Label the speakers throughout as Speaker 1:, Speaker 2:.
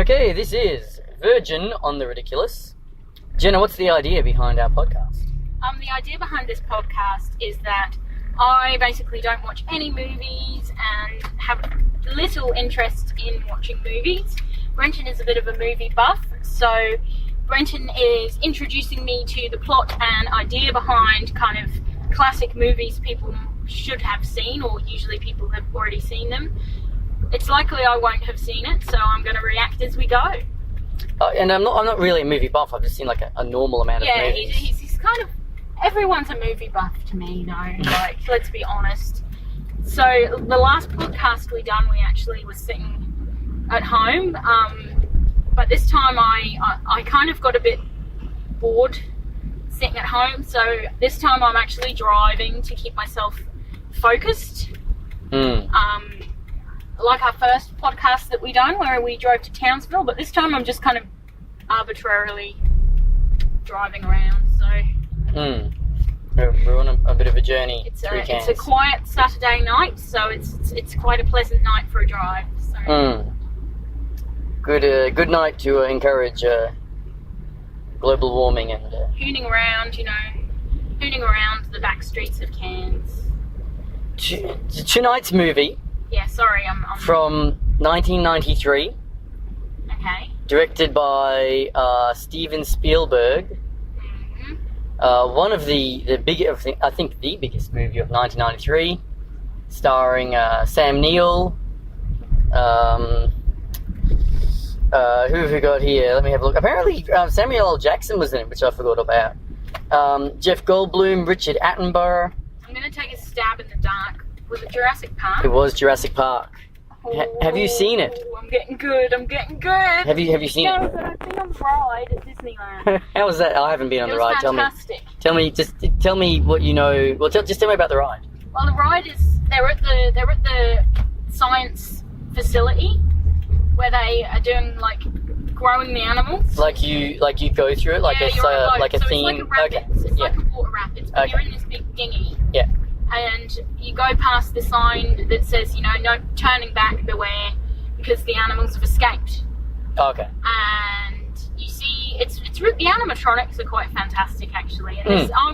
Speaker 1: Okay, this is Virgin on the Ridiculous. Jenna, what's the idea behind our podcast?
Speaker 2: The idea behind this podcast is that I basically don't watch any movies and have little interest in watching movies. Brenton is a bit of a movie buff, so Brenton is introducing me to the plot and idea behind kind of classic movies people should have seen, or usually people have already seen them. It's likely I won't have seen it, so I'm going to react as we go.
Speaker 1: And I'm not really a movie buff. I've just seen like a normal amount of movies.
Speaker 2: Yeah, he's kind of... Everyone's a movie buff to me, like, let's be honest. So, the last podcast we done, we actually was sitting at home, but this time I kind of got a bit bored sitting at home, so this time I'm actually driving to keep myself focused. Like our first podcast that we done, where we drove to Townsville, but this time I'm just kind of arbitrarily driving around, so...
Speaker 1: We're on a bit of a journey.
Speaker 2: It's a quiet Saturday night, so it's quite a pleasant night for a drive. So.
Speaker 1: Good night to encourage global warming and
Speaker 2: hooning around the back streets of Cairns.
Speaker 1: Tonight's movie.
Speaker 2: Yeah, sorry, I'm
Speaker 1: from 1993.
Speaker 2: Okay.
Speaker 1: Directed by Steven Spielberg. One of the biggest, I think the biggest movie of 1993, starring Sam Neill. Who have we got here? Let me have a look. Apparently, Samuel L. Jackson was in it, which I forgot about. Jeff Goldblum, Richard Attenborough.
Speaker 2: I'm going to take a stab in the dark. Was it Jurassic Park?
Speaker 1: It was Jurassic Park. Have you seen it?
Speaker 2: I'm getting good.
Speaker 1: Have you seen it?
Speaker 2: No, but I've been on the ride at Disneyland.
Speaker 1: How was that? I haven't been on the ride.
Speaker 2: Fantastic.
Speaker 1: Tell me what you know. Well, just tell me about the ride.
Speaker 2: Well, the ride is they're at the science facility where they are doing like growing the animals.
Speaker 1: Like you go through it like
Speaker 2: a
Speaker 1: theme.
Speaker 2: It's like a rapids. It's like a water rapids, but
Speaker 1: Okay.
Speaker 2: you're in this big dinghy.
Speaker 1: Yeah.
Speaker 2: And you go past the sign that says, no turning back, beware, because the animals have escaped.
Speaker 1: Okay.
Speaker 2: And you see, it's the animatronics are quite fantastic actually. And I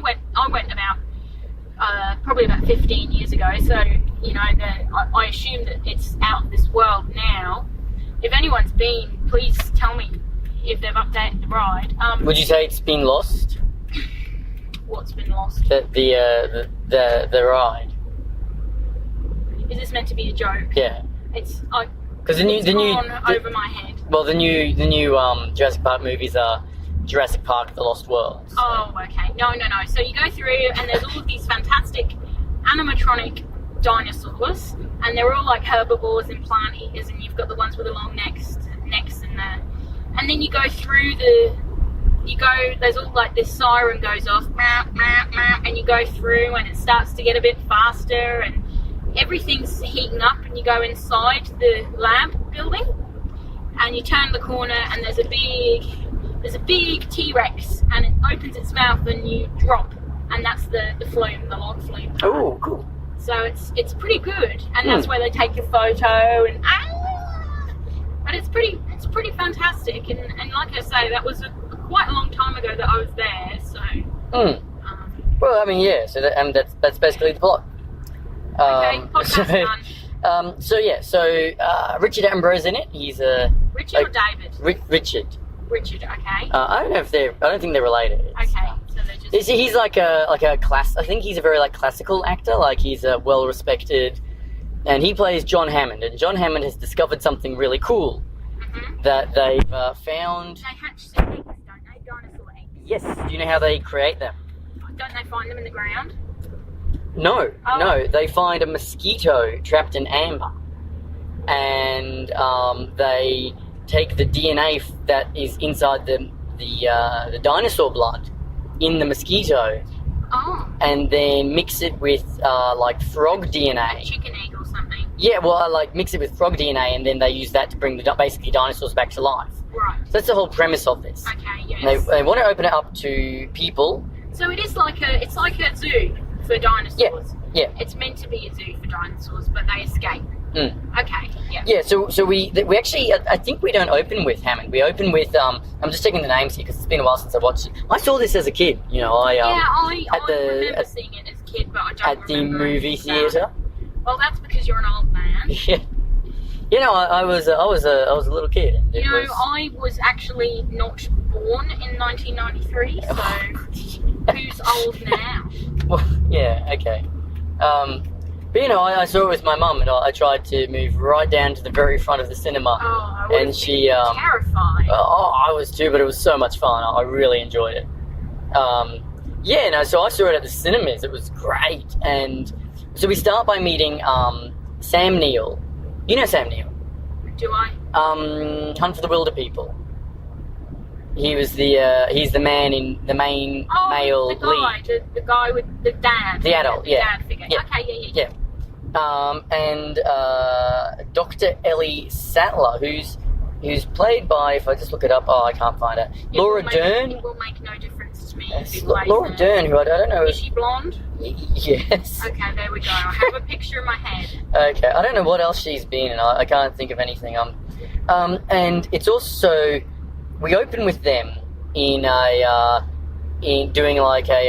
Speaker 2: went about probably about 15 years ago, so I assume that it's out of this world now. If anyone's been, please tell me if they've updated the ride.
Speaker 1: Would you say it's been lost?
Speaker 2: What's been lost?
Speaker 1: The ride.
Speaker 2: Is this meant to be a joke?
Speaker 1: Yeah.
Speaker 2: It's
Speaker 1: gone
Speaker 2: over my head.
Speaker 1: Well, the new Jurassic Park movies are Jurassic Park: The Lost World. So.
Speaker 2: Oh, okay. No. So you go through, and there's all of these fantastic animatronic dinosaurs, and they're all like herbivores and plant eaters, and you've got the ones with the long necks and then you go through there's all like this siren goes off, and you go through, and it starts to get a bit faster, and everything's heating up, and you go inside the lab building, and you turn the corner, and there's a big T-Rex, and it opens its mouth, and you drop, and that's the log flume.
Speaker 1: Oh, cool.
Speaker 2: So it's pretty good, and that's where they take your photo, and but it's pretty fantastic, and like I say, that was quite a long time ago that I was there, so.
Speaker 1: Well, I mean, yeah. So that's basically the plot.
Speaker 2: Okay, podcast done.
Speaker 1: So Richard Attenborough's in it. He's
Speaker 2: Richard or David?
Speaker 1: Richard.
Speaker 2: Richard, okay.
Speaker 1: I don't think they're related.
Speaker 2: Okay, so they're just.
Speaker 1: He's like a class. I think he's a very classical actor. Like he's well respected, and he plays John Hammond. And John Hammond has discovered something really cool that they've found.
Speaker 2: They hatch some eggs, don't they? Dinosaur eggs.
Speaker 1: Yes. Do you know how they create them?
Speaker 2: Don't they find them in the ground?
Speaker 1: No,
Speaker 2: Oh.
Speaker 1: no. They find a mosquito trapped in amber, and they take the DNA that is inside the dinosaur blood in the mosquito, and then mix it with frog DNA.
Speaker 2: Chicken egg or something.
Speaker 1: Yeah, well, mix it with frog DNA, and then they use that to bring basically dinosaurs back to life.
Speaker 2: Right.
Speaker 1: So that's the whole premise of this.
Speaker 2: Okay. Yes.
Speaker 1: And they want to open it up to people.
Speaker 2: So it's like a zoo for dinosaurs.
Speaker 1: Yeah.
Speaker 2: It's meant to be a zoo for dinosaurs, but they escape. Okay, yeah.
Speaker 1: Yeah, so we actually, I think we don't open with Hammond. We open with, I'm just checking the names here because it's been a while since I watched it. I saw this as a kid, you know, I
Speaker 2: remember seeing it as a kid, but I don't
Speaker 1: at the movie theatre.
Speaker 2: Well, that's because you're an old man.
Speaker 1: Yeah. You know, I was a little kid. And
Speaker 2: you know, I was actually not born in 1993, so who's old now?
Speaker 1: Well, yeah, okay. But you know, I saw it with my mum, and I tried to move right down to the very front of the cinema.
Speaker 2: Oh, I
Speaker 1: and she
Speaker 2: terrified.
Speaker 1: I was too, but it was so much fun. I really enjoyed it. Yeah, no, so I saw it at the cinemas. It was great, and so we start by meeting Sam Neill. You know Sam Neill?
Speaker 2: Do I?
Speaker 1: Hunt for the Wilder People. He was he's the man in the main male lead.
Speaker 2: The guy with the dad.
Speaker 1: The adult, yeah.
Speaker 2: Dad figure.
Speaker 1: Yeah.
Speaker 2: Okay, yeah.
Speaker 1: And Dr. Ellie Sattler, who's played by, if I just look it up, I can't find her. Laura Dern.
Speaker 2: It will make no difference to me.
Speaker 1: Laura Dern, who I don't know.
Speaker 2: Is she blonde?
Speaker 1: Yes.
Speaker 2: Okay, there we go. I have a picture in my head.
Speaker 1: Okay, I don't know what else she's been in. I can't think of anything. And it's also, we open with them in doing like at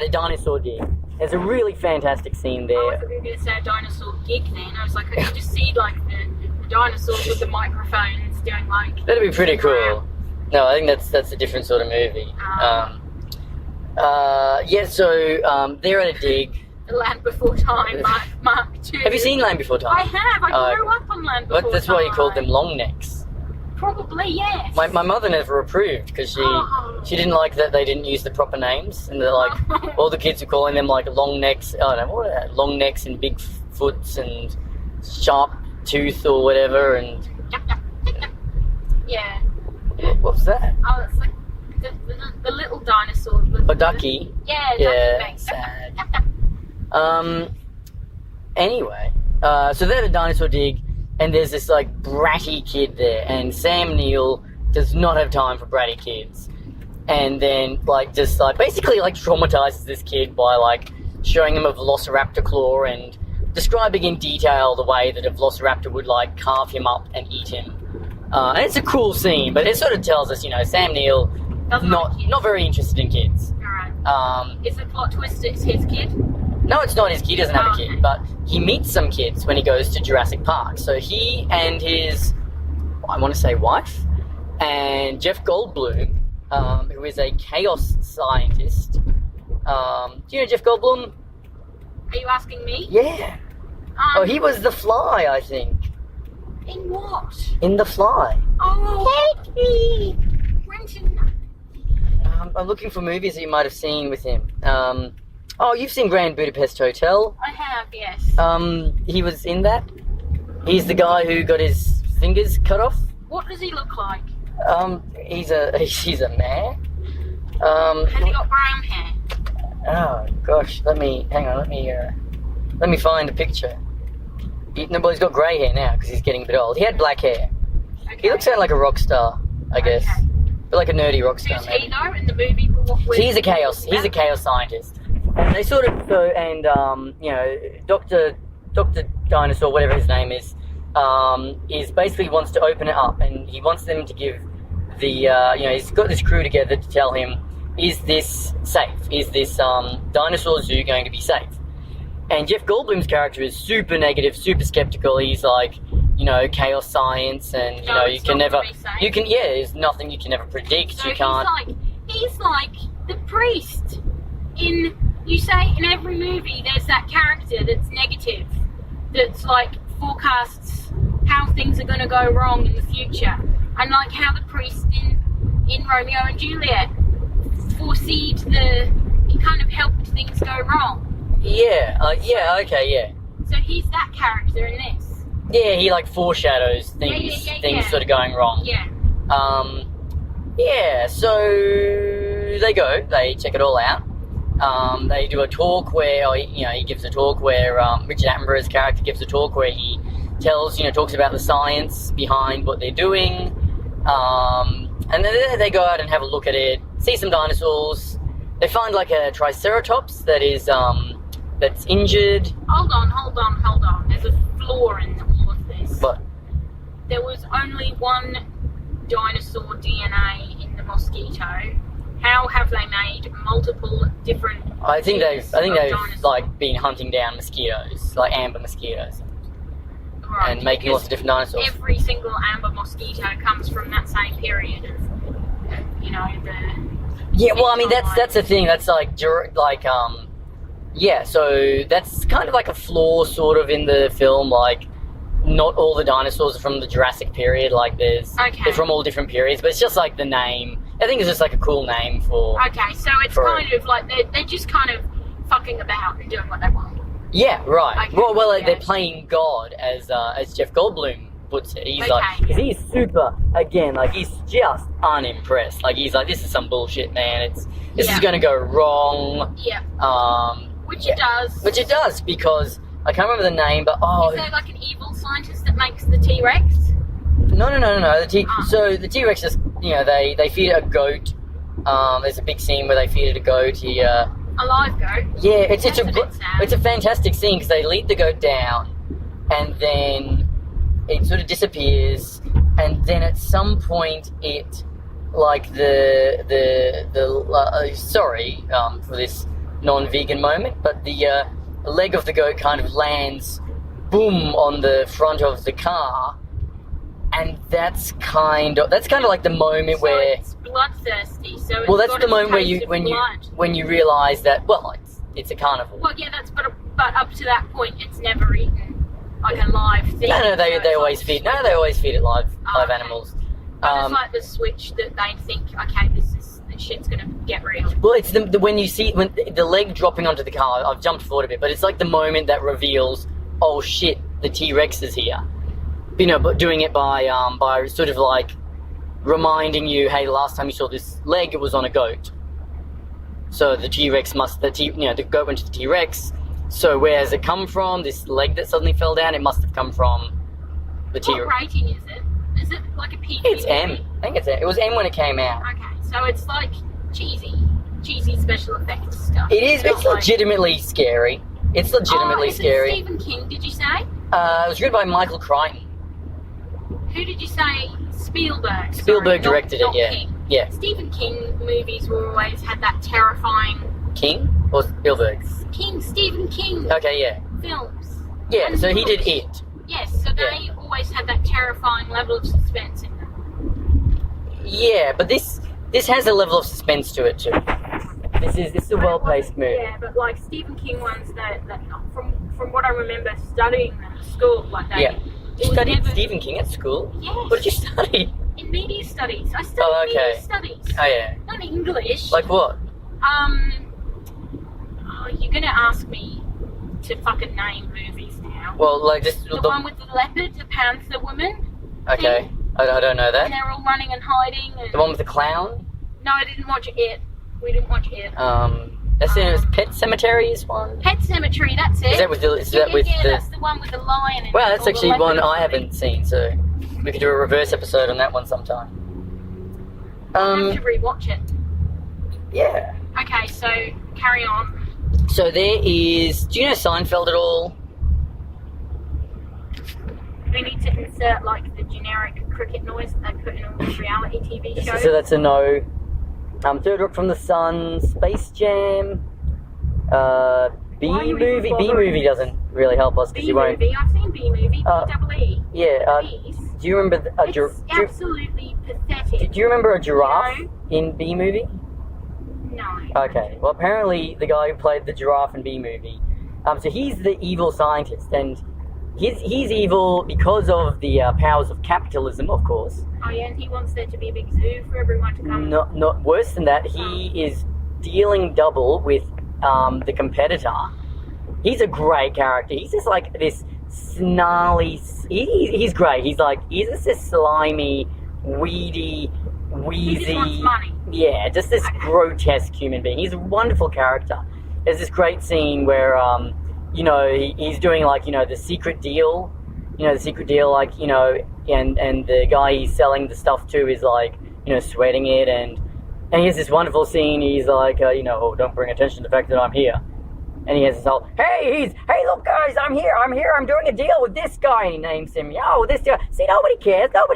Speaker 1: a dinosaur dig. There's a really fantastic scene there.
Speaker 2: I thought we were going to say a dinosaur gig then. I was like, I could just see like the dinosaurs with the microphones doing like...
Speaker 1: That'd be pretty cool. No, I think that's a different sort of movie. Yeah, so they're at a dig.
Speaker 2: The Land Before Time, Mark II.
Speaker 1: Have you seen Land Before Time?
Speaker 2: I have. I grew up on Land Before Time.
Speaker 1: That's why you called them long necks.
Speaker 2: Probably, yes.
Speaker 1: My mother never approved because she didn't like that they didn't use the proper names, and they're like all the kids were calling them like long necks. I don't know what are that? Long necks and big foots and sharp tooth or whatever. And
Speaker 2: yeah.
Speaker 1: What was that?
Speaker 2: Oh, it's like the little dinosaurs.
Speaker 1: A ducky.
Speaker 2: Yeah.
Speaker 1: Sad. Anyway, so they're at a dinosaur dig. And there's this, like, bratty kid there, and Sam Neill does not have time for bratty kids. And then, like, just, like, basically, like, traumatizes this kid by, like, showing him a velociraptor claw and describing in detail the way that a velociraptor would, like, carve him up and eat him. And it's a cool scene, but it sort of tells us, you know, Sam Neill, not very interested in kids.
Speaker 2: Alright. Is the plot twist it's his kid?
Speaker 1: No, it's not his kid. He doesn't have a kid, but he meets some kids when he goes to Jurassic Parks. So he and his, I want to say wife, and Jeff Goldblum, who is a chaos scientist. Do you know Jeff Goldblum?
Speaker 2: Are you asking me?
Speaker 1: Yeah. He was the Fly, I think.
Speaker 2: In what?
Speaker 1: In The Fly.
Speaker 2: Oh, take me! Brenton.
Speaker 1: I'm looking for movies that you might have seen with him. Oh, you've seen Grand Budapest Hotel.
Speaker 2: I have, yes.
Speaker 1: He was in that. He's the guy who got his fingers cut off.
Speaker 2: What does he look like?
Speaker 1: He's a man.
Speaker 2: Has he got brown hair?
Speaker 1: Oh gosh, let me find a picture. He's got grey hair now because he's getting a bit old. He had black hair.
Speaker 2: Okay.
Speaker 1: He looks like a rock star, I guess, but like a nerdy rock star.
Speaker 2: Who's he though in the movie?
Speaker 1: He's a chaos scientist. And they sort of you know, Dr. Dinosaur, whatever his name is basically wants to open it up, and he wants them to give the you know, he's got this crew together to tell him, is this safe? Is this dinosaur zoo going to be safe? And Jeff Goldblum's character is super negative, super skeptical. He's like, you know, chaos science, and you know, there's nothing you can ever predict.
Speaker 2: So
Speaker 1: you can't.
Speaker 2: He's like the priest in. You say in every movie there's that character that's negative, that's like forecasts how things are going to go wrong in the future, and like how the priest in Romeo and Juliet foreseed he kind of helped things go wrong.
Speaker 1: Yeah, okay, yeah.
Speaker 2: So he's that character in this.
Speaker 1: Yeah, he like foreshadows things sort of going wrong.
Speaker 2: Yeah.
Speaker 1: Yeah, so they check it all out. They do a talk where, you know, he gives a talk where Richard Attenborough's character gives a talk where he talks about the science behind what they're doing. And then they go out and have a look at it, see some dinosaurs. They find like a triceratops that is that's injured.
Speaker 2: Hold on. There's a flaw in all of this.
Speaker 1: But
Speaker 2: There was only one dinosaur DNA in the mosquito. How have they made multiple different?
Speaker 1: I think they've
Speaker 2: dinosaurs?
Speaker 1: like been hunting down mosquitoes, like amber mosquitoes,
Speaker 2: Right,
Speaker 1: and making lots of different dinosaurs.
Speaker 2: Every single amber mosquito comes from that same period of the.
Speaker 1: Yeah, well, I mean that's the thing. That's yeah. So that's kind of like a flaw, sort of, in the film. Like, not all the dinosaurs are from the Jurassic period. Like, they're from all different periods. But it's just like the name. I think it's just like a cool name for.
Speaker 2: Okay, so it's kind of like they're just kind of fucking about and doing what they want.
Speaker 1: Yeah, right.
Speaker 2: Okay,
Speaker 1: Well, they're playing God, as Jeff Goldblum puts it. He's because he's super, again, like, he's just unimpressed. Like, he's like, this is some bullshit, man. This is going to go wrong.
Speaker 2: Yeah. Which
Speaker 1: it does, because I can't remember the name, but
Speaker 2: Is there like an evil scientist that makes the T-Rex?
Speaker 1: No. So the T-Rex is, they feed it a goat. There's a big scene where they feed it a goat here.
Speaker 2: A live goat?
Speaker 1: Yeah, it's a fantastic scene, because they lead the goat down, and then it sort of disappears, and then at some point it, like, sorry for this non-vegan moment, but the leg of the goat kind of lands, boom, on the front of the car, and that's kind of like the moment where
Speaker 2: it's bloodthirsty. So
Speaker 1: that's the moment when you realise that, well, it's a carnivore.
Speaker 2: Well, yeah, but up to that point, it's never eaten like a live thing.
Speaker 1: No, they always feed. No, they always feed it live animals.
Speaker 2: But it's like the switch that they think, okay, this shit's gonna get real.
Speaker 1: Well, it's when the leg dropping onto the car. I've jumped forward a bit, but it's like the moment that reveals, oh shit, the T-Rex is here. But doing it by sort of like reminding you, hey, last time you saw this leg, it was on a goat. So the T-Rex the goat went to the T-Rex. So where has it come from? This leg that suddenly fell down, it must have come from the T-Rex.
Speaker 2: What rating is it? Is it like a PG?
Speaker 1: It's M. I think it's M. It was M when it came out.
Speaker 2: Okay, so it's like cheesy special effects stuff.
Speaker 1: It is. It's legitimately scary. It's legitimately scary.
Speaker 2: Stephen King, did you say?
Speaker 1: It was written by Michael Crichton.
Speaker 2: Who did you say? Spielberg.
Speaker 1: Spielberg directed it, yeah.
Speaker 2: King.
Speaker 1: Yeah.
Speaker 2: Stephen King movies always had that terrifying...
Speaker 1: King? Or Spielberg?
Speaker 2: Stephen King.
Speaker 1: Okay, yeah.
Speaker 2: Films.
Speaker 1: Yeah,
Speaker 2: and
Speaker 1: so
Speaker 2: books.
Speaker 1: he did It.
Speaker 2: Yes, so they always had that terrifying level of suspense in them.
Speaker 1: Yeah, but this has a level of suspense to it too. This is a well-paced movie.
Speaker 2: Yeah, but like Stephen King ones that from what I remember studying them at school, like that.
Speaker 1: Yeah. You studied Stephen King at school?
Speaker 2: Yes.
Speaker 1: What did you study?
Speaker 2: In media studies. I studied media studies.
Speaker 1: Oh, yeah.
Speaker 2: Not English.
Speaker 1: Like what?
Speaker 2: You're gonna ask me to fucking name movies now.
Speaker 1: Well, like just
Speaker 2: the one with the leopard, the panther woman.
Speaker 1: Okay, I don't know that.
Speaker 2: And they're all running and hiding. And...
Speaker 1: The one with the clown?
Speaker 2: No, I didn't watch it. We didn't watch it.
Speaker 1: That's Pet Cemetery is one.
Speaker 2: Pet Cemetery, that's it.
Speaker 1: Is that with the?
Speaker 2: That's the one with the lion. And
Speaker 1: well, that's actually one I haven't seen, so we could do a reverse episode on that one sometime.
Speaker 2: I'll have to rewatch it.
Speaker 1: Yeah.
Speaker 2: Okay, so carry on.
Speaker 1: So there is. Do you know Seinfeld at all?
Speaker 2: We need to insert like the generic cricket noise that they put in all these reality TV shows.
Speaker 1: So that's a no. Third Rock from the Sun, Space Jam, B movie. B movie doesn't really help us because you won't.
Speaker 2: B movie. I've seen B movie. B-double-E.
Speaker 1: Yeah. Do you remember
Speaker 2: it's absolutely pathetic.
Speaker 1: Do you remember a giraffe in B movie?
Speaker 2: No.
Speaker 1: Okay. Well, apparently the guy who played the giraffe in B movie, so he's the evil scientist, and he's evil because of the powers of capitalism, of course.
Speaker 2: Oh yeah, and he wants there to be a big zoo for everyone to come.
Speaker 1: Not worse than that. He is dealing double with the competitor. He's a great character. He's just like this snarly. He's great. He's just this slimy, weedy, wheezy.
Speaker 2: He just wants money.
Speaker 1: Yeah, just this grotesque human being. He's a wonderful character. There's this great scene where he's doing the secret deal. The secret deal, and the guy he's selling the stuff to is sweating it, and he has this wonderful scene. He's like, oh, don't bring attention to the fact that I'm here. And he has this whole, hey look guys, I'm here, I'm doing a deal with this guy, and he names him, this guy, see, nobody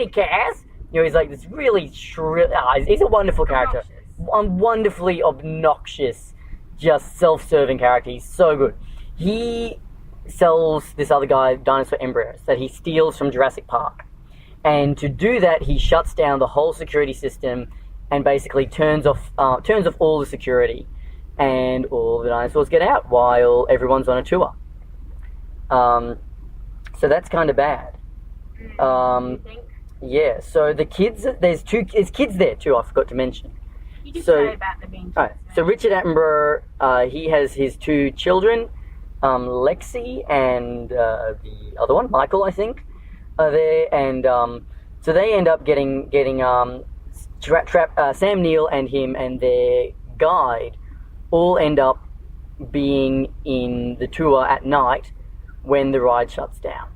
Speaker 1: cares. He's like this really shrill, he's a wonderful character. Wonderfully obnoxious, just self-serving character. He's so good. He sells this other guy dinosaur embryos that he steals from Jurassic Park. And to do that, he shuts down the whole security system and basically turns off all the security. And all the dinosaurs get out while everyone's on a tour. So that's kind of bad. Yeah, so the kids, there's kids there too, I forgot to mention.
Speaker 2: You did say about the being.
Speaker 1: Right. So Richard Attenborough, he has his 2 children, Lexi and the other one, Michael, I think, are there, and so they end up getting Sam Neill and him and their guide all end up being in the tour at night when the ride shuts down.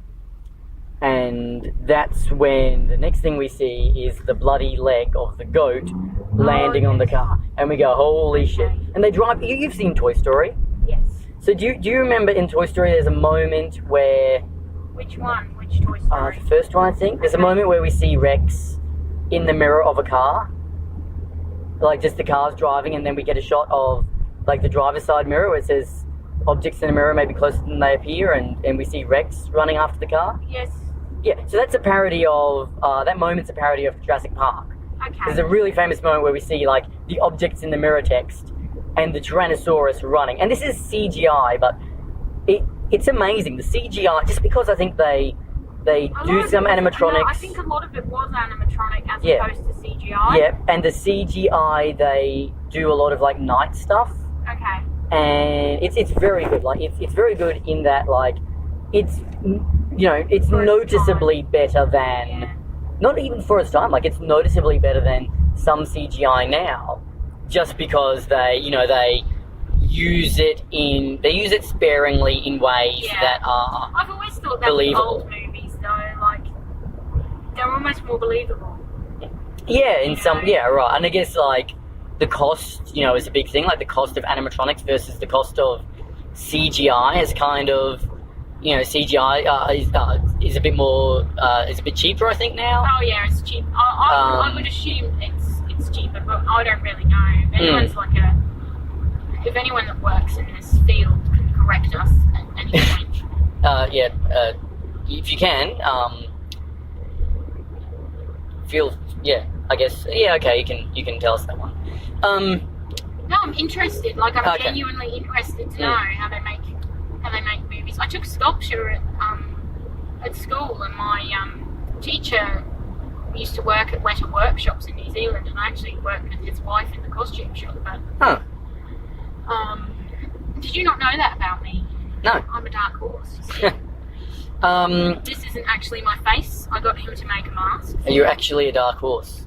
Speaker 1: And that's when the next thing we see is the bloody leg of the goat landing on the car. And we go, holy shit. And they drive... You've seen Toy Story?
Speaker 2: Yes.
Speaker 1: So do you remember in Toy Story there's a moment where...
Speaker 2: Which one? Which Toy Story?
Speaker 1: The first one, I think. There's a moment where we see Rex in the mirror of a car. Like, just the car's driving, and then we get a shot of, like, the driver's side mirror where it says objects in the mirror may be closer than they appear, and we see Rex running after the car.
Speaker 2: Yes.
Speaker 1: Yeah, so that's a parody of, that moment's a parody of Jurassic Park.
Speaker 2: Okay.
Speaker 1: There's a really famous moment where we see, like, the objects in the mirror text and the Tyrannosaurus running. And this is CGI, but it's amazing. The CGI, just because I think they do some animatronics.
Speaker 2: No, I think a lot of it was animatronic as opposed to CGI.
Speaker 1: Yeah, and the CGI, they do a lot of, like, night stuff.
Speaker 2: Okay.
Speaker 1: And it's very good. Like, it's very good in that, like, it's... it's noticeably better than, not even for its time, like it's noticeably better than some CGI now, just because they use it sparingly in ways that are
Speaker 2: I've always thought that
Speaker 1: believable.
Speaker 2: With old movies though, like, they're almost more believable.
Speaker 1: Yeah, right. And I guess, like, the cost, is a big thing, like the cost of animatronics versus the cost of CGI is kind of... CGI is a bit more, is a bit cheaper, I think, now.
Speaker 2: Oh yeah, it's cheap. I would assume it's cheaper, but I don't really know. If anyone that works in this field can correct us at any point.
Speaker 1: If you can, I guess, okay, you can tell us that one.
Speaker 2: No, I'm interested. Like, I'm genuinely interested to know how they make movies. I took sculpture at school, and my teacher used to work at Weta Workshops in New Zealand, and I actually worked with his wife in the costume shop. But did you not know that about me?
Speaker 1: No.
Speaker 2: I'm a dark horse. This isn't actually my face. I got him to make a mask.
Speaker 1: Are you actually a dark horse?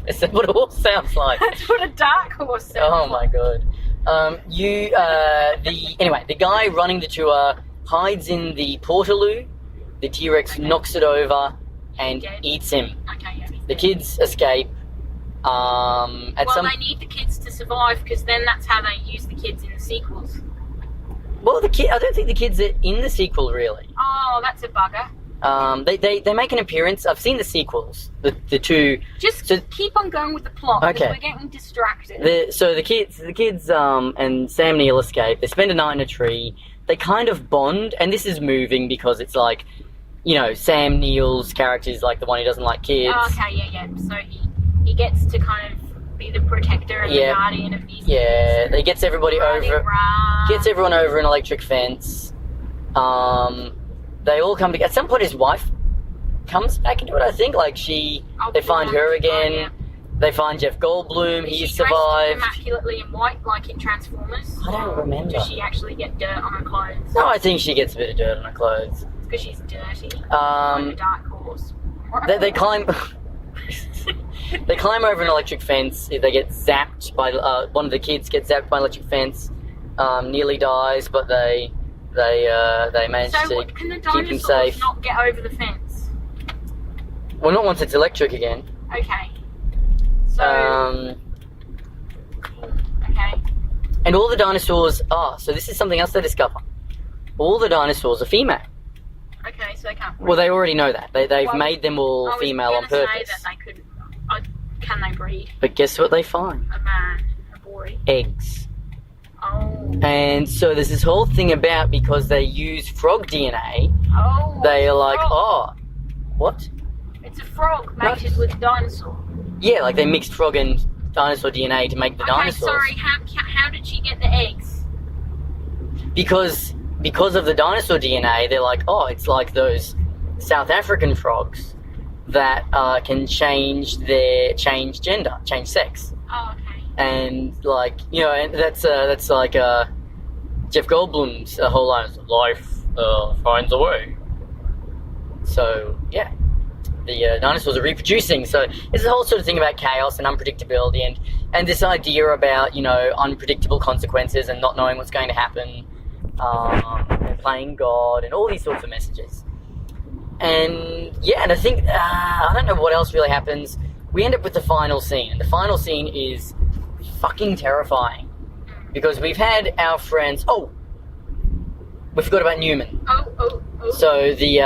Speaker 1: Is that what a horse sounds like?
Speaker 2: That's what a dark horse sounds
Speaker 1: like. Oh my god. The guy running the tour hides in the portaloo. The T-Rex knocks it over and eats him.
Speaker 2: Okay, yeah.
Speaker 1: The kids escape.
Speaker 2: They need the kids to survive, because then that's how they use the kids in the sequels.
Speaker 1: Well, I don't think the kids are in the sequel, really.
Speaker 2: Oh, that's a bugger.
Speaker 1: They make an appearance. I've seen the sequels, the two.
Speaker 2: Just keep on going with the plot, because we're getting distracted.
Speaker 1: The kids, and Sam Neill escape. They spend a night in a tree. They kind of bond, and this is moving because it's like, Sam Neill's character is like the one who doesn't like kids.
Speaker 2: Oh, okay, yeah. So he gets to kind of be the protector and the guardian of these kids.
Speaker 1: Yeah, he gets everybody gets everyone over an electric fence. They all come together. At some point, his wife comes back into it, I think. Like, they find her again.
Speaker 2: Yeah.
Speaker 1: They find Jeff Goldblum. He's survived.
Speaker 2: Dressed immaculately in white, like in Transformers?
Speaker 1: I don't remember.
Speaker 2: Does she actually get dirt on her clothes?
Speaker 1: No, I think she gets a bit of dirt on her clothes.
Speaker 2: It's because she's dirty. Like a dark horse.
Speaker 1: They climb... They climb over an electric fence. They get zapped by... one of the kids gets zapped by an electric fence. Nearly dies, but they manage to
Speaker 2: can the
Speaker 1: keep him safe.
Speaker 2: Not get over the fence?
Speaker 1: Well, not once it's electric again.
Speaker 2: Okay. So...
Speaker 1: Okay. And all the dinosaurs are. So this is something else they discover. All the dinosaurs are female.
Speaker 2: Okay, so they can't breed.
Speaker 1: Well, they already know that. They've made them all female on
Speaker 2: I was going
Speaker 1: purpose.
Speaker 2: to say that they could... can they breed?
Speaker 1: But guess what they find?
Speaker 2: A man, a boy.
Speaker 1: Eggs.
Speaker 2: Oh.
Speaker 1: And so there's this whole thing about, because they use frog DNA,
Speaker 2: Oh.
Speaker 1: they are like,
Speaker 2: frog.
Speaker 1: oh, what?
Speaker 2: It's a frog mated with a dinosaur.
Speaker 1: Yeah, like they mixed frog and dinosaur DNA to make the dinosaurs.
Speaker 2: Sorry, how did she get the eggs?
Speaker 1: Because of the dinosaur DNA, they're like, oh, it's like those South African frogs that can change gender, change sex.
Speaker 2: Oh, okay.
Speaker 1: And like, you know, and that's like Jeff Goldblum's whole line: life finds a way. So yeah, the dinosaurs are reproducing. So there's a whole sort of thing about chaos and unpredictability, and this idea about, you know, unpredictable consequences and not knowing what's going to happen, and playing God and all these sorts of messages. And yeah, and I think I don't know what else really happens. We end up with the final scene, and the final scene is fucking terrifying, because we've had our friends. Oh, we forgot about Newman.
Speaker 2: Oh.
Speaker 1: So the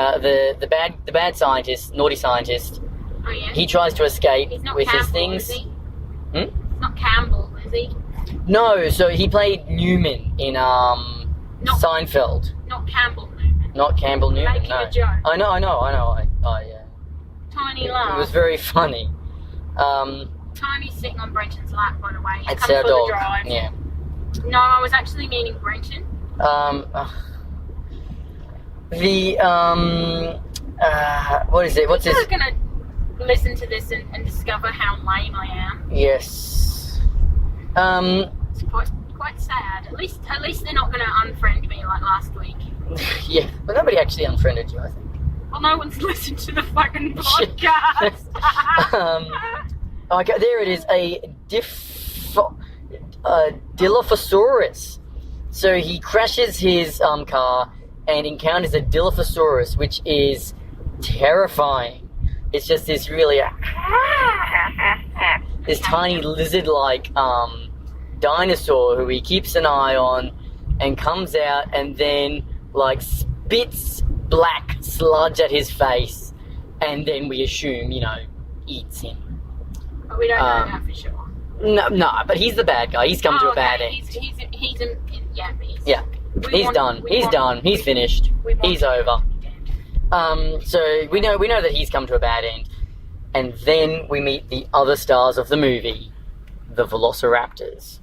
Speaker 1: bad scientist, naughty scientist.
Speaker 2: Oh yeah.
Speaker 1: He tries to escape
Speaker 2: He's not
Speaker 1: with
Speaker 2: Campbell,
Speaker 1: his things.
Speaker 2: Is he?
Speaker 1: Hmm?
Speaker 2: He's not Campbell, is he?
Speaker 1: No, so he played Newman in Seinfeld.
Speaker 2: Not Campbell Newman.
Speaker 1: Not Campbell Newman.
Speaker 2: Making
Speaker 1: No.
Speaker 2: a joke.
Speaker 1: I know.
Speaker 2: Tiny
Speaker 1: It
Speaker 2: laugh.
Speaker 1: was very funny.
Speaker 2: Tiny's sitting on Brenton's lap, by the way. He's
Speaker 1: It's
Speaker 2: come
Speaker 1: our
Speaker 2: for
Speaker 1: dog.
Speaker 2: the drive.
Speaker 1: Yeah.
Speaker 2: No, I was actually meaning Brenton.
Speaker 1: What is it? What's
Speaker 2: People
Speaker 1: this?
Speaker 2: are going to listen to this and discover how lame I am.
Speaker 1: Yes.
Speaker 2: It's quite sad. At least they're not going to unfriend me like last week.
Speaker 1: Yeah. But nobody actually unfriended you, I think.
Speaker 2: Well, no one's listened to the fucking podcast.
Speaker 1: Okay, there it is. A Dilophosaurus. So he crashes his car and encounters a Dilophosaurus, which is terrifying. It's just this really this tiny lizard-like dinosaur who he keeps an eye on, and comes out and then like spits black sludge at his face, and then we assume, you know, eats him.
Speaker 2: But we don't know that for sure.
Speaker 1: No, but he's the bad guy. He's come to a bad end. He's done. He's finished. He's over. So we know that he's come to a bad end, and then we meet the other stars of the movie, the Velociraptors.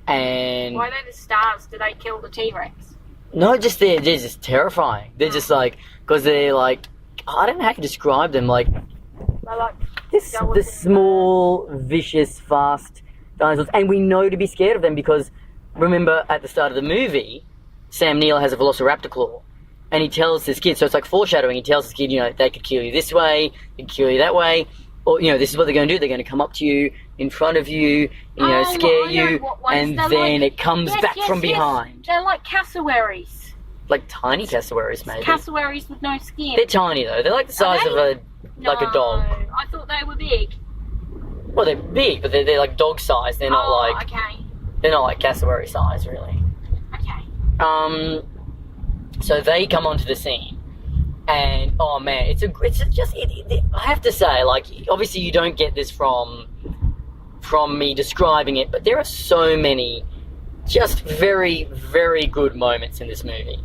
Speaker 1: And
Speaker 2: why are they the stars? Do they kill the T-Rex?
Speaker 1: no, just they're just terrifying. They're just like, because they're like, I don't know how to describe them. Like
Speaker 2: They're like
Speaker 1: the small, vicious, fast dinosaurs, and we know to be scared of them because remember at the start of the movie, Sam Neill has a Velociraptor claw, and he tells this kid. So it's like foreshadowing. He tells this kid, you know, they could kill you this way, they could kill you that way, or you know, this is what they're going to do. They're going to come up to you in front of you, you know, scare you, and then it comes back from behind.
Speaker 2: They're like cassowaries.
Speaker 1: Like tiny cassowaries, maybe.
Speaker 2: Cassowaries with no skin.
Speaker 1: They're tiny though. They're like the size of a dog.
Speaker 2: I thought they were big.
Speaker 1: Well, they're big, but they're like dog size. They're not
Speaker 2: okay.
Speaker 1: They're not like cassowary size, really.
Speaker 2: Okay.
Speaker 1: So they come onto the scene, and oh man, I have to say, like, obviously you don't get this from me describing it, but there are so many just very, very good moments in this movie.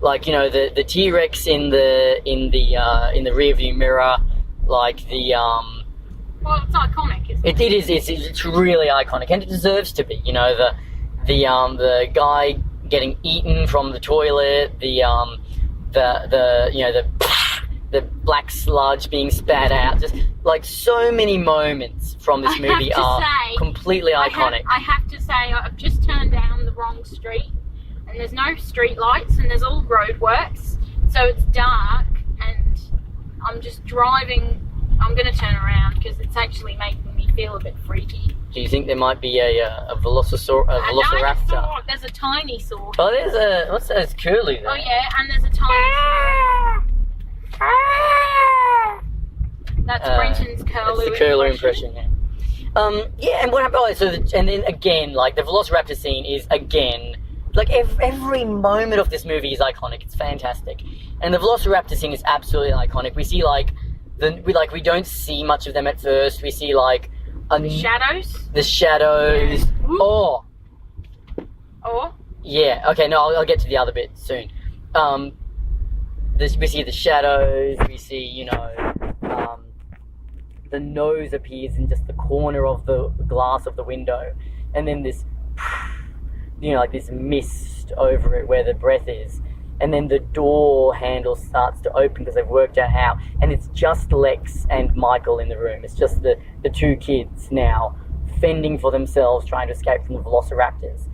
Speaker 1: Like, you know, the T-Rex in the rear view mirror, like the
Speaker 2: Well, it's iconic, isn't it?
Speaker 1: It is. It's really iconic, and it deserves to be. You know, the guy getting eaten from the toilet, the black sludge being spat out. Just like so many moments from this movie are completely iconic.
Speaker 2: I have to say, I've just turned down the wrong street, and there's no street lights, and there's all roadworks, so it's dark, and I'm just driving. I'm going to turn around because it's actually making me feel a bit freaky.
Speaker 1: Do you think there might be a velociraptor?
Speaker 2: There's a tiny saw.
Speaker 1: Oh, there's a what's that? It's curlew there.
Speaker 2: Oh yeah, and there's a tiny saw. That's Brenton's curlew.
Speaker 1: That's the curlew impression. Yeah. Yeah, and what happened? Oh, and then again, like the Velociraptor scene is again, like every moment of this movie is iconic. It's fantastic, and the Velociraptor scene is absolutely iconic. We see like we don't see much of them at first. We see like
Speaker 2: the shadows.
Speaker 1: The shadows.
Speaker 2: Yeah.
Speaker 1: Oh.
Speaker 2: Oh.
Speaker 1: Yeah. Okay. No, I'll get to the other bit soon. We see the shadows. We see, the nose appears in just the corner of the glass of the window, and then this, like this mist over it where the breath is, and then the door handle starts to open because they've worked out how, and it's just Lex and Michael in the room. It's just the two kids now fending for themselves, trying to escape from the Velociraptors.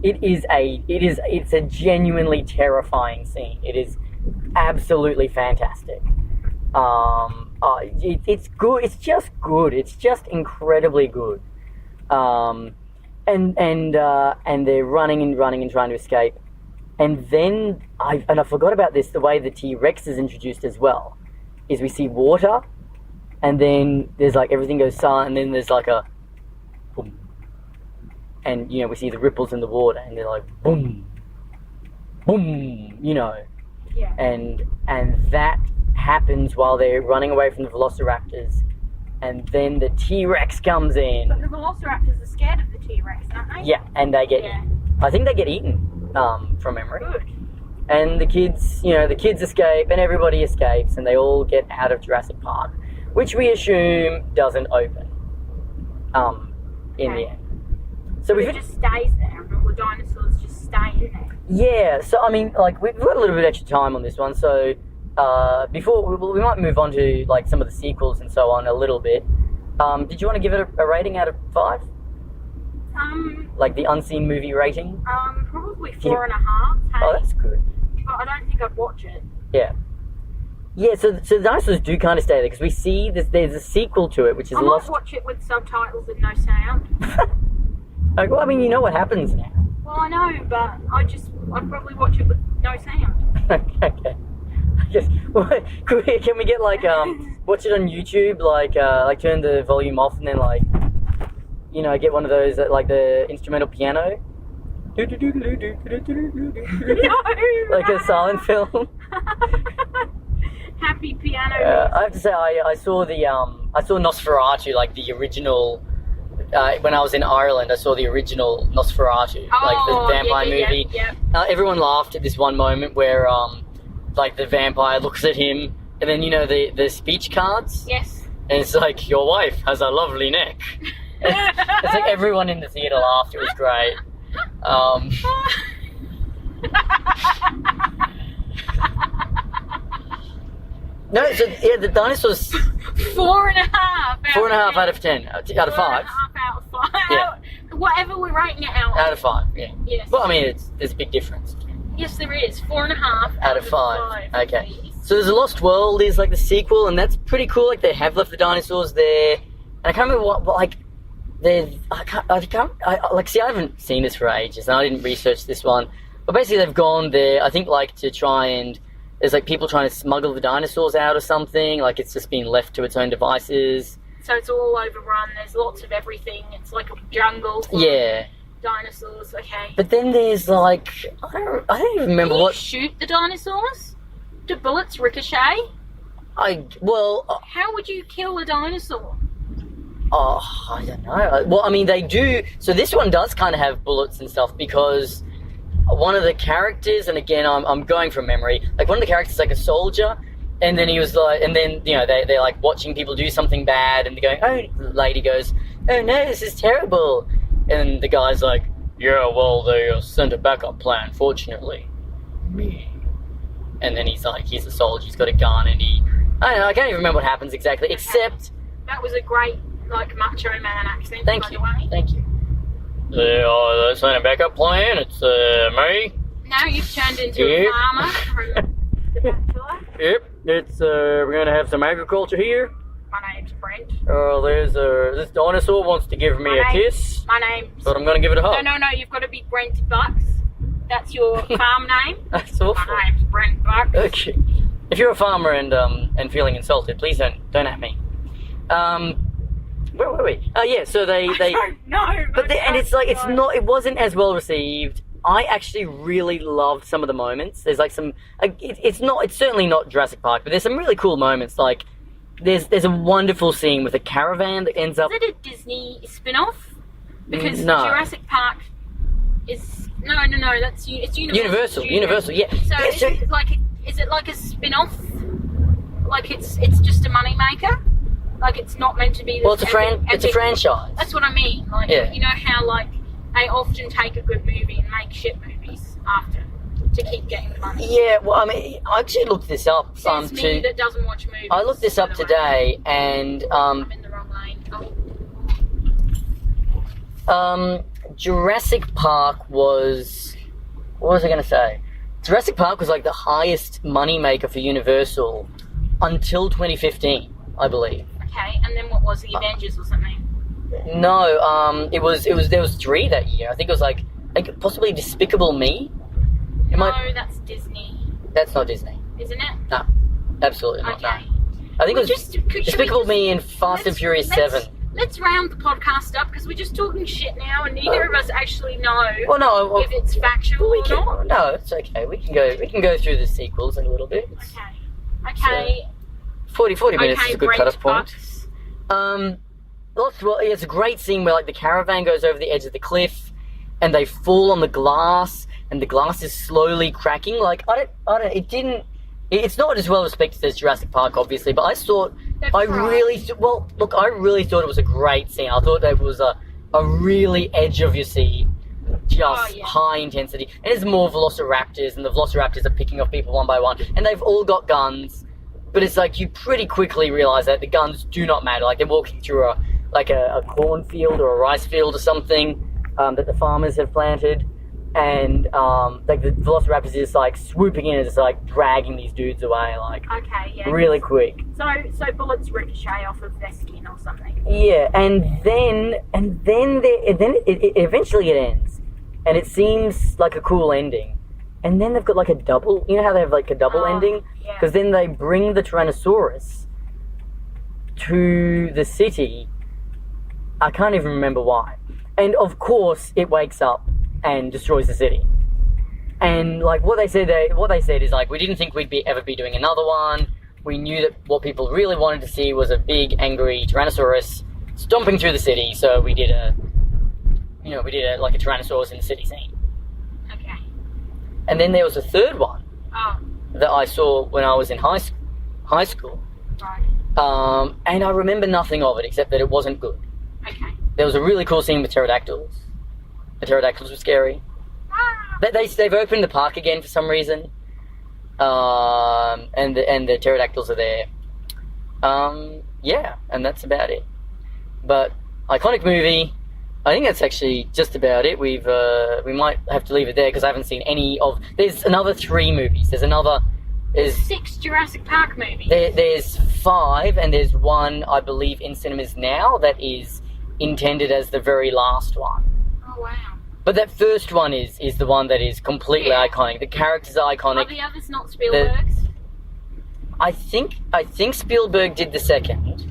Speaker 1: It's a genuinely terrifying scene. It is absolutely fantastic. It's good. It's just good. It's just incredibly good. And they're running and trying to escape. And then I forgot about this. The way the T-Rex is introduced as well is we see water, and then there's like everything goes silent, and then there's like a boom, and we see the ripples in the water, and they're like boom, boom,
Speaker 2: Yeah.
Speaker 1: and that happens while they're running away from the Velociraptors, and then the T-Rex comes in.
Speaker 2: But the Velociraptors are scared of the T-Rex, aren't they?
Speaker 1: Yeah, and they get.
Speaker 2: Yeah.
Speaker 1: I think they get eaten. From memory.
Speaker 2: Good.
Speaker 1: And the kids escape, and everybody escapes, and they all get out of Jurassic Park, which we assume doesn't open. In the end. So
Speaker 2: it just stays there, and all the dinosaurs just stay in there.
Speaker 1: Yeah. So I mean, like we've got a little bit extra time on this one, so before we might move on to like some of the sequels and so on a little bit. Did you want to give it a rating out of 5? Like the unseen movie rating?
Speaker 2: Probably 4.5. Hey?
Speaker 1: Oh, that's good.
Speaker 2: But I don't think I'd watch it.
Speaker 1: Yeah. Yeah, so the dinosaurs do kind of stay there, because we see there's a sequel to it, which is
Speaker 2: I
Speaker 1: Lost...
Speaker 2: might watch it with subtitles and no sound.
Speaker 1: Well, I mean, you know what happens now.
Speaker 2: Well, I know, but I'd probably watch it with no sound.
Speaker 1: Okay. I guess, can we get, like, watch it on YouTube, like turn the volume off and then, like... get one of those, like the instrumental piano.
Speaker 2: No,
Speaker 1: like a silent film.
Speaker 2: Happy piano.
Speaker 1: I have to say, I saw Nosferatu, like the original. When I was in Ireland, I saw the original Nosferatu, like the vampire movie.
Speaker 2: Yeah.
Speaker 1: Everyone laughed at this one moment where, like the vampire looks at him, and then the speech cards.
Speaker 2: Yes.
Speaker 1: And it's like, your wife has a lovely neck. It's like everyone in the theatre laughed. It was great. No, so yeah, the dinosaurs.
Speaker 2: 4.5.
Speaker 1: 4.5 out of 10. Out of 5.
Speaker 2: 4.5 out of 5.
Speaker 1: Yeah.
Speaker 2: Whatever we're rating it out.
Speaker 1: Out of 5. Yeah.
Speaker 2: Yes.
Speaker 1: Well, I mean, there's a big difference.
Speaker 2: Yes, there is. 4.5
Speaker 1: out of 5. Okay.
Speaker 2: Please.
Speaker 1: So there's a Lost World is like the sequel, and that's pretty cool. Like they have left the dinosaurs there, and I can't remember what like. I haven't seen this for ages, and I didn't research this one. But basically, they've gone there, I think, like, to try and... There's, like, people trying to smuggle the dinosaurs out or something. Like, it's just being left to its own devices.
Speaker 2: So it's all overrun. There's lots of everything. It's like a jungle.
Speaker 1: Yeah.
Speaker 2: Dinosaurs, okay.
Speaker 1: But then there's, like... I don't even remember
Speaker 2: Can you
Speaker 1: what...
Speaker 2: shoot the dinosaurs? Do bullets ricochet? How would you kill a dinosaur?
Speaker 1: Oh, I don't know. Well, I mean, they do... So this one does kind of have bullets and stuff, because one of the characters, and again, I'm going from memory, like one of the characters is like a soldier, and then he was like... And then, they're like watching people do something bad, and they're going, the lady goes, oh no, this is terrible. And the guy's like, yeah, well, they sent a backup plan, fortunately. Me. And then he's like, he's a soldier, he's got a gun, and I don't know, I can't even remember what happens exactly, except...
Speaker 2: That was a great... like macho man accent.
Speaker 1: Thank you. Thank you. They sent a backup plan. It's me.
Speaker 2: Now you've turned into a farmer from the Bachelor.
Speaker 1: Yep. It's we're gonna have some agriculture here.
Speaker 2: My name's Brent.
Speaker 1: There's this dinosaur wants to give me a kiss.
Speaker 2: My name's...
Speaker 1: But I'm gonna give it a hug.
Speaker 2: No. You've got to be Brent Bucks. That's your farm name.
Speaker 1: That's awful.
Speaker 2: My name's Brent Bucks.
Speaker 1: Okay. If you're a farmer and feeling insulted, please don't at me. Where were we? Oh yeah, so they
Speaker 2: I don't know.
Speaker 1: and it's like it wasn't as well received. I actually really loved some of the moments. There's like some it's certainly not Jurassic Park, but there's some really cool moments. Like there's a wonderful scene with a caravan that ends up.
Speaker 2: Is it a Disney spin-off? Because
Speaker 1: No.
Speaker 2: Jurassic Park is no. That's it's Universal.
Speaker 1: Universal, yeah.
Speaker 2: So
Speaker 1: Yeah,
Speaker 2: is it like a spin-off? Like it's just a moneymaker? Like it's not meant to be this
Speaker 1: Well, it's a franchise.
Speaker 2: That's what I mean. Like
Speaker 1: Yeah.
Speaker 2: you know how like they often take a good movie and make shit movies after to keep getting the money.
Speaker 1: Yeah, well, I mean, I actually looked this up.
Speaker 2: Says me that doesn't watch movies.
Speaker 1: I looked this up
Speaker 2: by the way.
Speaker 1: today, and
Speaker 2: I'm in the wrong lane.
Speaker 1: Jurassic Park was. What was I going to say? Jurassic Park was like the highest money maker for Universal until 2015, I believe.
Speaker 2: Okay, and then what was the Avengers or something?
Speaker 1: No, there was 3 that year. I think it was like possibly Despicable Me.
Speaker 2: That's Disney,
Speaker 1: That's not Disney.
Speaker 2: isn't it?
Speaker 1: No, absolutely not.
Speaker 2: Okay.
Speaker 1: No. I think it was
Speaker 2: Should we
Speaker 1: Despicable
Speaker 2: just-
Speaker 1: Me and Fast and Furious 7.
Speaker 2: Let's round the podcast up because we're just talking shit now, and neither of us actually know
Speaker 1: Well, no,
Speaker 2: if it's factual or not.
Speaker 1: No, it's okay. We can go through the sequels in a little bit. It's
Speaker 2: Okay.
Speaker 1: 40 minutes is a good
Speaker 2: Brent
Speaker 1: cut-off point.
Speaker 2: Bucks.
Speaker 1: It's a great scene where like the caravan goes over the edge of the cliff, and they fall on the glass, and the glass is slowly cracking. Like I don't. It didn't. It's not as well respected as Jurassic Park, obviously, but I thought I really thought it was a great scene. I thought that was a really edge of your seat, just high intensity, and there's more velociraptors, and the velociraptors are picking off people one by one, and they've all got guns. But it's like you pretty quickly realise that the guns do not matter. Like they're walking through a cornfield or a rice field or something that the farmers have planted, and like the velociraptors is just like swooping in and just like dragging these dudes away, like really quick.
Speaker 2: So bullets ricochet off of their skin or something.
Speaker 1: Yeah, and then it eventually it ends, and it seems like a cool ending. And then they've got like a double. You know how they have like a double ending?
Speaker 2: Yeah.
Speaker 1: Because then they bring the Tyrannosaurus to the city. I can't even remember why. And of course, it wakes up and destroys the city. And like what they said is like, we didn't think we'd ever be doing another one. We knew that what people really wanted to see was a big angry Tyrannosaurus stomping through the city. So we did a like a Tyrannosaurus in the city scene.
Speaker 2: Okay.
Speaker 1: And then there was a third one
Speaker 2: Oh.
Speaker 1: that I saw when I was in high school.
Speaker 2: Right.
Speaker 1: And I remember nothing of it except that it wasn't good.
Speaker 2: Okay.
Speaker 1: There was a really cool scene with pterodactyls. The pterodactyls were scary. They've opened the park again for some reason. And the pterodactyls are there. Yeah, and that's about it. But iconic movie. I think that's actually just about it. We might have to leave it there because I haven't seen any of. There's another 3 movies. There's
Speaker 2: 6 Jurassic Park movies.
Speaker 1: There's 5, and there's one I believe in cinemas now that is intended as the very last one.
Speaker 2: Oh wow.
Speaker 1: But that first one is the one that is completely iconic. The characters are iconic.
Speaker 2: Are the others not Spielberg's?
Speaker 1: I think Spielberg did the second.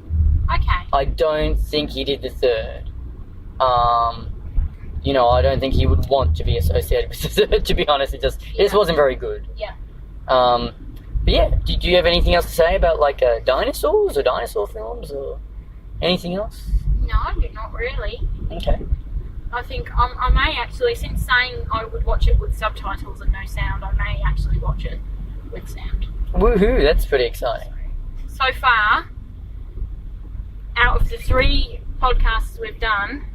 Speaker 2: Okay.
Speaker 1: I don't think he did the third. I don't think he would want to be associated with the third, to be honest. It just wasn't very good.
Speaker 2: Yeah.
Speaker 1: But yeah, do you have anything else to say about like dinosaurs or dinosaur films or anything else?
Speaker 2: No, not really.
Speaker 1: Okay.
Speaker 2: I think I may actually, since saying I would watch it with subtitles and no sound, I may actually watch it with sound.
Speaker 1: Woohoo, that's pretty exciting.
Speaker 2: So far, out of the 3 podcasts we've done,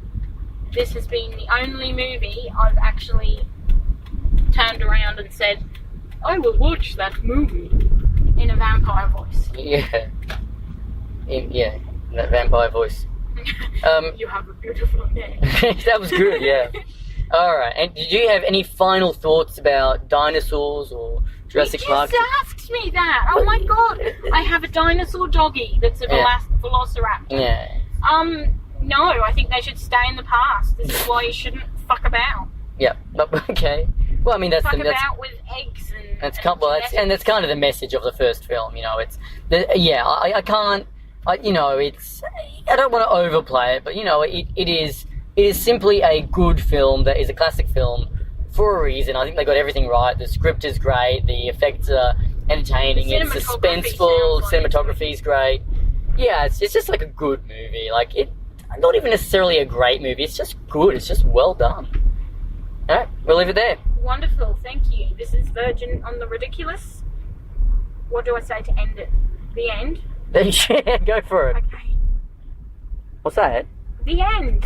Speaker 2: this has been the only movie I've actually turned around and said, I will watch that movie in a vampire voice.
Speaker 1: Yeah. Yeah, that vampire voice.
Speaker 2: You have a beautiful name.
Speaker 1: That was good, yeah. Alright, and did you have any final thoughts about dinosaurs or Jurassic Park?
Speaker 2: You just asked me that! Oh my god! I have a dinosaur doggy that's a velociraptor.
Speaker 1: Yeah.
Speaker 2: No, I think they should stay in the past. This is why you shouldn't fuck about.
Speaker 1: Yeah, okay. Well, I mean, that's
Speaker 2: about with eggs and
Speaker 1: that's kind of the message of the first film, you know. I can't, you know, it's, I don't want to overplay it, but, you know, it is simply a good film that is a classic film for a reason. I think they got everything right. The script is great. The effects are entertaining. It's suspenseful. Cinematography is great. Yeah, it's just like a good movie. Like, not even necessarily a great movie. It's just good. It's just well done. All right, we'll leave it there.
Speaker 2: Wonderful, thank you. This is Virgin on the Ridiculous. What do I say to end it? The end?
Speaker 1: Yeah, go for it.
Speaker 2: Okay.
Speaker 1: What's that?
Speaker 2: The end.